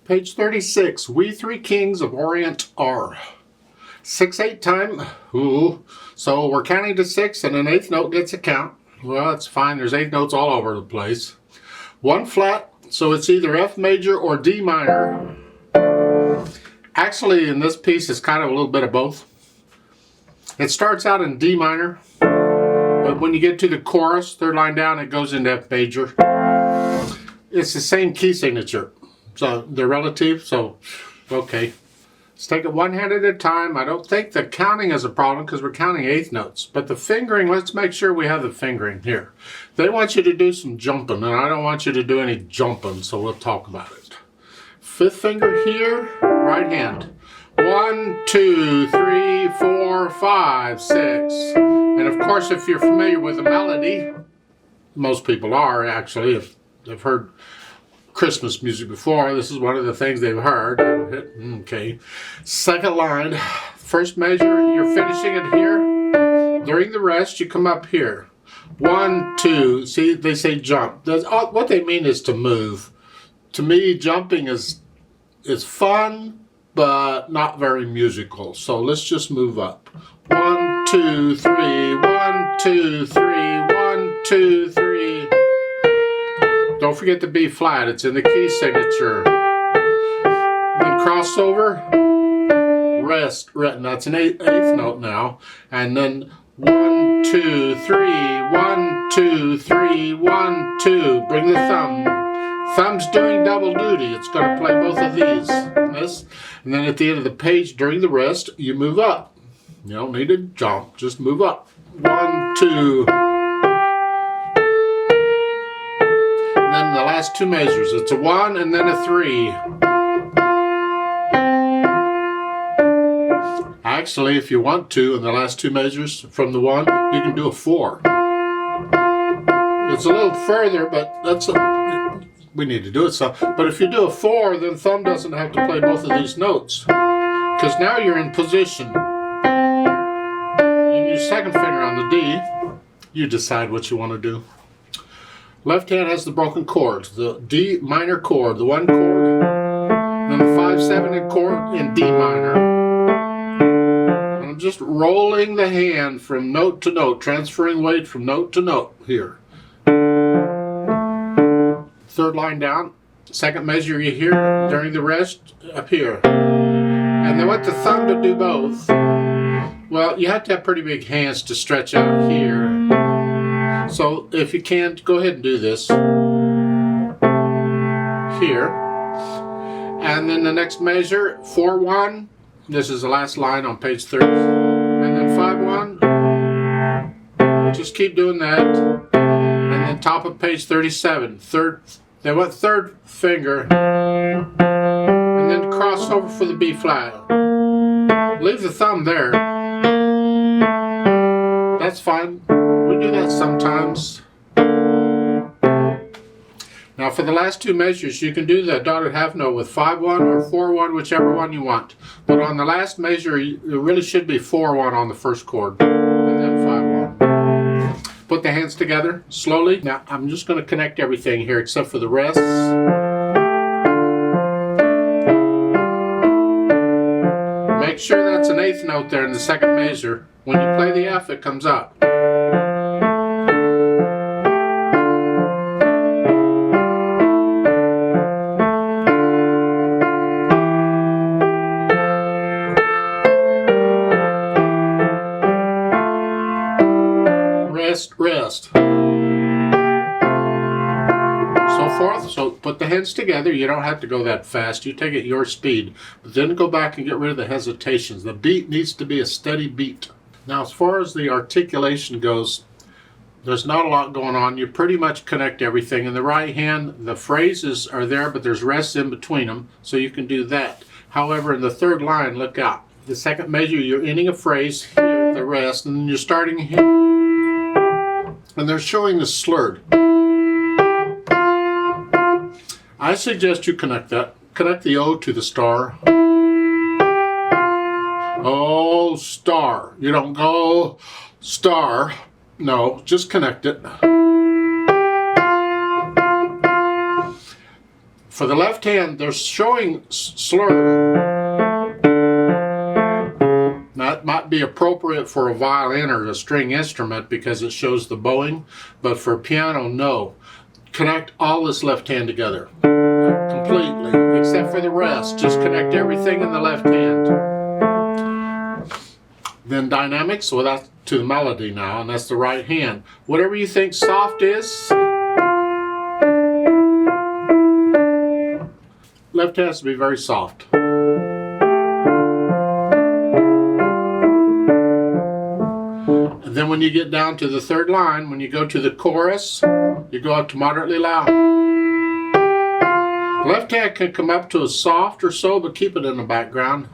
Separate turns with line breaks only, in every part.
Page 36, We Three Kings of Orient are. 6/8 time. Ooh. So we're counting to 6 and an eighth note gets a count. Well, that's fine. There's eighth notes all over the place. 1 flat, so it's either F major or D minor. Actually, in this piece, it's kind of a little bit of both. It starts out in D minor, but when you get to the chorus, third line down, it goes into F major. It's the same key signature. So they're relative, so okay. Let's take it one hand at a time. I don't think the counting is a problem because we're counting eighth notes. But the fingering, let's make sure we have the fingering here. They want you to do some jumping, and I don't want you to do any jumping, so we'll talk about it. Fifth finger here, right hand. 1, 2, 3, 4, 5, 6. And of course, if you're familiar with the melody, most people are actually, if they've heard Christmas music before, this is one of the things they've heard. Okay. Second line, first measure, you're finishing it here. During the rest, you come up here. 1, 2, see, they say jump. What they mean is to move. To me, jumping is fun, but not very musical. So let's just move up. 1, 2, 3, 1, 2, 3, 1, 2, 3. Don't forget the B flat, it's in the key signature. Then crossover, rest, that's an eighth note now. And then 1, 2, 3, 1, 2, 3, 1, 2. Bring the thumb. Thumb's doing double duty. It's going to play both of these. This. And then at the end of the page, during the rest, you move up. You don't need to jump, just move up. 1, 2. Then the last two measures, it's a 1 and then a 3. Actually, if you want to, in the last two measures from the 1, you can do a 4. It's a little further, but we need to do it some. But if you do a 4, then thumb doesn't have to play both of these notes, because now you're in position. You use second finger on the D. You decide what you want to do. Left hand has the broken chords, the D minor chord, the 1 chord, then the 5/7 chord in D minor. And I'm just rolling the hand from note to note, transferring weight from note to note here. Third line down, second measure you hear during the rest up here. And they want the thumb to do both. Well, you have to have pretty big hands to stretch out here. So if you can, go ahead and do this here. And then the next measure, 4/1. This is the last line on page 30. And then 5/1. Just keep doing that. And then top of page 37. They want third finger. And then cross over for the B flat. Leave the thumb there. That's fine. We do that sometimes. Now for the last two measures, you can do the dotted half note with 5/1 or 4/1, whichever one you want. But on the last measure, it really should be 4/1 on the first chord, and then 5/1. Put the hands together slowly. Now I'm just going to connect everything here except for the rests. Make sure that's an eighth note there in the second measure. When you play the F, it comes up. Rest. So forth. So put the hands together. You don't have to go that fast. You take it your speed. But then go back and get rid of the hesitations. The beat needs to be a steady beat. Now as far as the articulation goes, there's not a lot going on. You pretty much connect everything. In the right hand, the phrases are there, but there's rests in between them. So you can do that. However, in the third line, look out. The second measure, you're ending a phrase, here, the rest, and then you're starting here. And they're showing the slurred. I suggest you connect that. Connect the O to the star. Oh, star. You don't go star. No, just connect it. For the left hand, they're showing slur. That might be appropriate for a violin or a string instrument because it shows the bowing, but for piano, no. Connect all this left hand together completely, except for the rest. Just connect everything in the left hand. Then dynamics, well, that's to the melody now, and that's the right hand. Whatever you think soft is, left has to be very soft. And then when you get down to the third line, when you go to the chorus, you go up to moderately loud. Left hand can come up to a soft or so, but keep it in the background.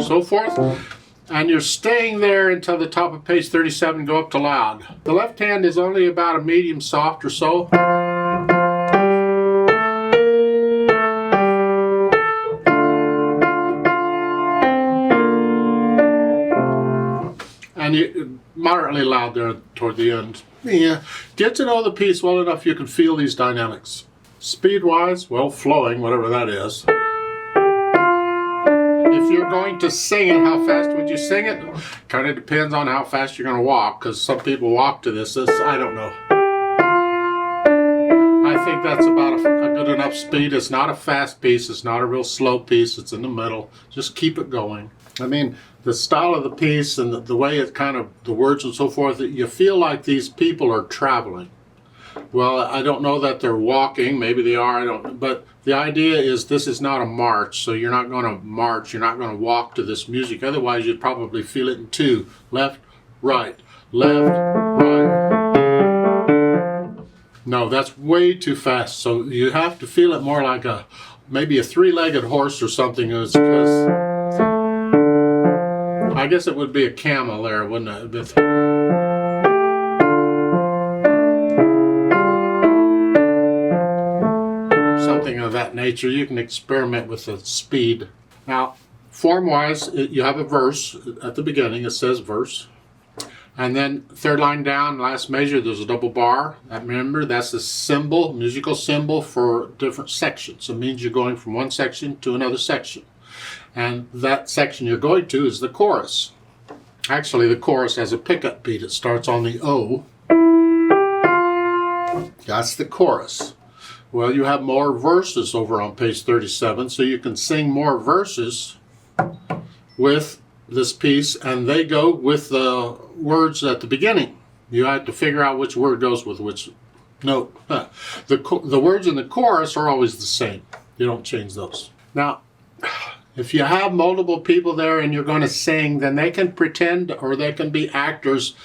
So forth. And you're staying there until the top of page 37, go up to loud. The left hand is only about a medium soft or so. And you moderately loud there toward the end. Yeah, get to know the piece well enough you can feel these dynamics. Speed-wise, well, flowing, whatever that is. If you're going to sing it, how fast would you sing it? Kind of depends on how fast you're going to walk, because some people walk to this. I don't know. I think that's about a good enough speed. It's not a fast piece. It's not a real slow piece. It's in the middle. Just keep it going. I mean, the style of the piece and the way it kind of, the words and so forth, you feel like these people are traveling. Well, I don't know that they're walking. Maybe they are. I don't. But the idea is this is not a march, so you're not going to march. You're not going to walk to this music. Otherwise, you'd probably feel it in two: left, right, left, right. No, that's way too fast. So you have to feel it more like maybe a three-legged horse or something. Because I guess it would be a camel there, wouldn't it? Something of that nature. You can experiment with the speed. Now, form-wise, you have a verse at the beginning. It says verse. And then third line down, last measure, there's a double bar. Remember, that's a symbol, musical symbol for different sections. It means you're going from one section to another section. And that section you're going to is the chorus. Actually, the chorus has a pickup beat. It starts on the O. That's the chorus. Well, you have more verses over on page 37, so you can sing more verses with this piece, and they go with the words at the beginning. You have to figure out which word goes with which note. The words in the chorus are always the same. You don't change those. Now, if you have multiple people there and you're going to sing, then they can pretend, or they can be actors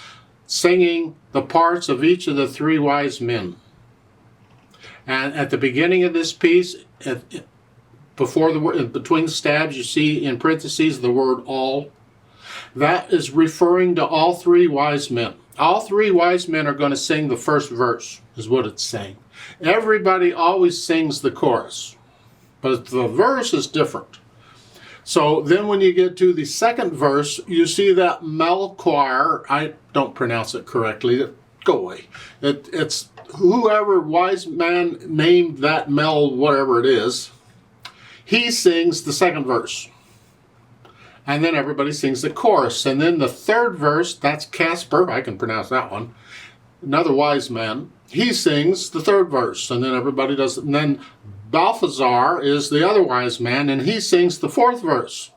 singing the parts of each of the three wise men. And at the beginning of this piece, before the word, between the stabs, you see in parentheses the word all. That is referring to all three wise men. All three wise men are going to sing the first verse, is what it's saying. Everybody always sings the chorus, but the verse is different. So then when you get to the second verse, you see that mel choir. I don't pronounce it correctly. Go away. It's whoever wise man named that mel, whatever it is, he sings the second verse. And then everybody sings the chorus. And then the third verse, that's Casper, I can pronounce that one, another wise man, he sings the third verse. And then everybody does it. And then Balthazar is the other wise man, and he sings the fourth verse.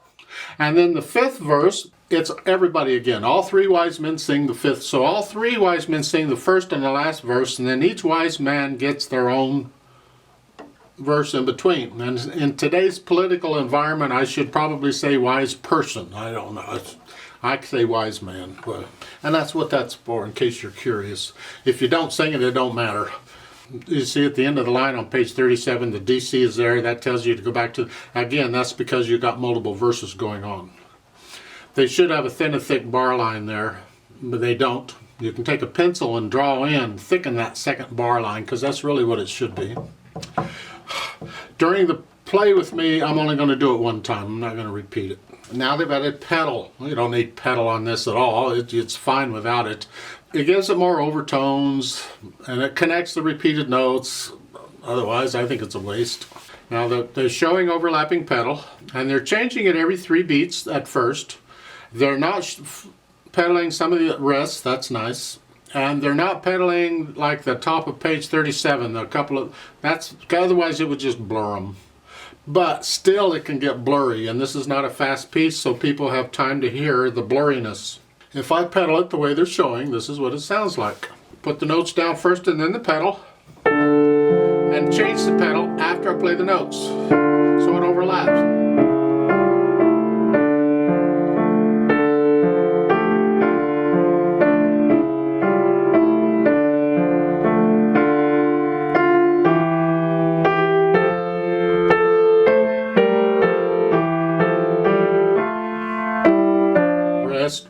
And then the fifth verse, it's everybody again. All three wise men sing the fifth. So all three wise men sing the first and the last verse, and then each wise man gets their own verse in between. And in today's political environment, I should probably say wise person. I don't know. I say wise man. And that's what that's for, in case you're curious. If you don't sing it, it don't matter. You see at the end of the line on page 37, the DC is there. That tells you to go back to, again, that's because you've got multiple verses going on. They should have a thin and thick bar line there, but they don't. You can take a pencil and draw in, thicken that second bar line, because that's really what it should be. During the play with me, I'm only going to do it one time. I'm not going to repeat it. Now they've added pedal. You don't need pedal on this at all. It's fine without it. It gives it more overtones, and it connects the repeated notes. Otherwise, I think it's a waste. Now they're showing overlapping pedal, and they're changing it every 3 beats at first. They're not pedaling some of the rests, that's nice. And they're not pedaling like the top of page 37, otherwise it would just blur them. But still it can get blurry, and this is not a fast piece, so people have time to hear the blurriness. If I pedal it the way they're showing, this is what it sounds like. Put the notes down first and then the pedal, and change the pedal after I play the notes, so it overlaps.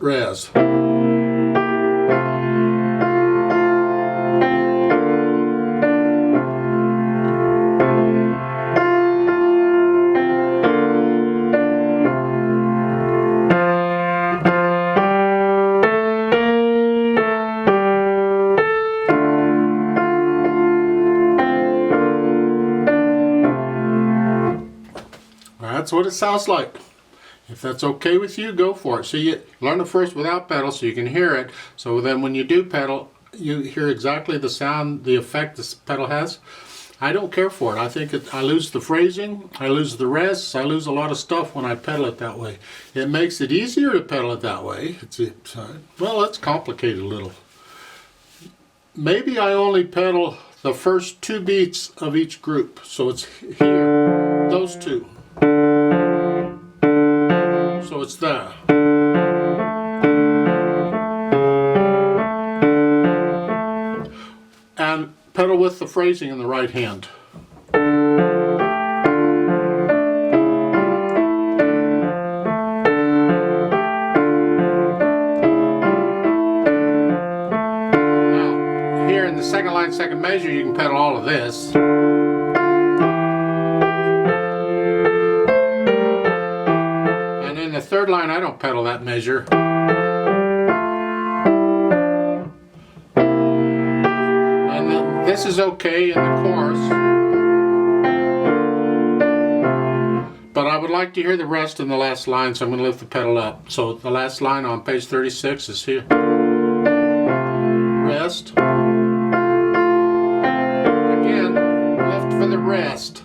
Res. That's what it sounds like. If that's okay with you, go for it. So you learn it first without pedal so you can hear it. So then when you do pedal, you hear exactly the sound, the effect this pedal has. I don't care for it. I think I lose the phrasing, I lose the rests, I lose a lot of stuff when I pedal it that way. It makes it easier to pedal it that way. Well, it's complicated a little. Maybe I only pedal the first 2 beats of each group. So it's here, those 2. So it's there. And pedal with the phrasing in the right hand. Now, here in the second line, second measure, you can pedal all of this. Third line, I don't pedal that measure. And this is okay in the chorus. But I would like to hear the rest in the last line, so I'm going to lift the pedal up. So the last line on page 36 is here. Rest. Again, lift for the rest.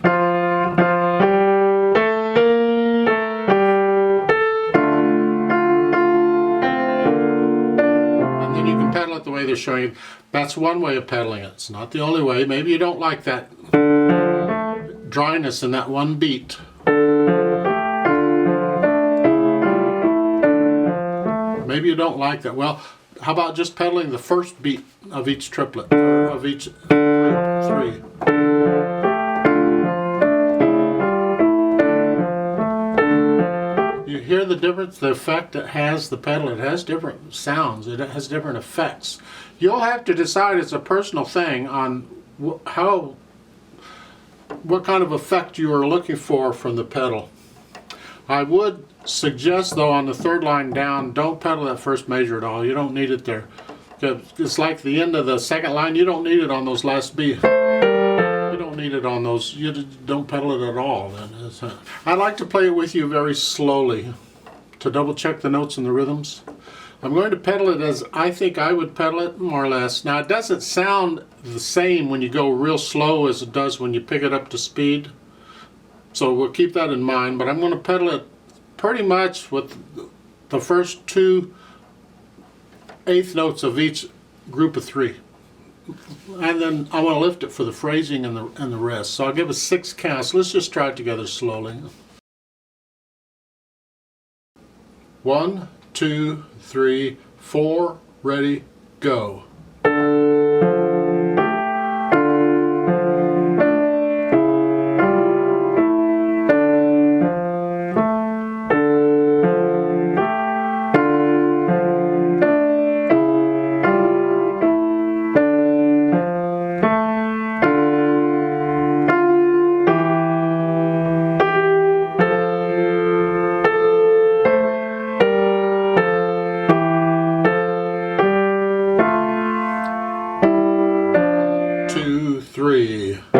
The way they're showing it. That's one way of pedaling it. It's not the only way. Maybe you don't like that dryness in that one beat. Maybe you don't like that. Well, how about just pedaling the first beat of each triplet, or of each group 3? You hear the difference, the effect it has, the pedal. It has different sounds, it has different effects. You'll have to decide, it's a personal thing, on what kind of effect you are looking for from the pedal. I would suggest, though, on the third line down, don't pedal that first measure at all. You don't need it there. It's like the end of the second line, you don't need it on those last beats. You don't need it on those, you don't pedal it at all. I like to play it with you very slowly to double check the notes and the rhythms. I'm going to pedal it as I think I would pedal it, more or less. Now, it doesn't sound the same when you go real slow as it does when you pick it up to speed. So we'll keep that in mind, but I'm going to pedal it pretty much with the first 2 eighth notes of each group of 3. And then I want to lift it for the phrasing and the rest. So I'll give it 6 counts. Let's just try it together slowly. 1, 2, 3, 4, ready, go. 3.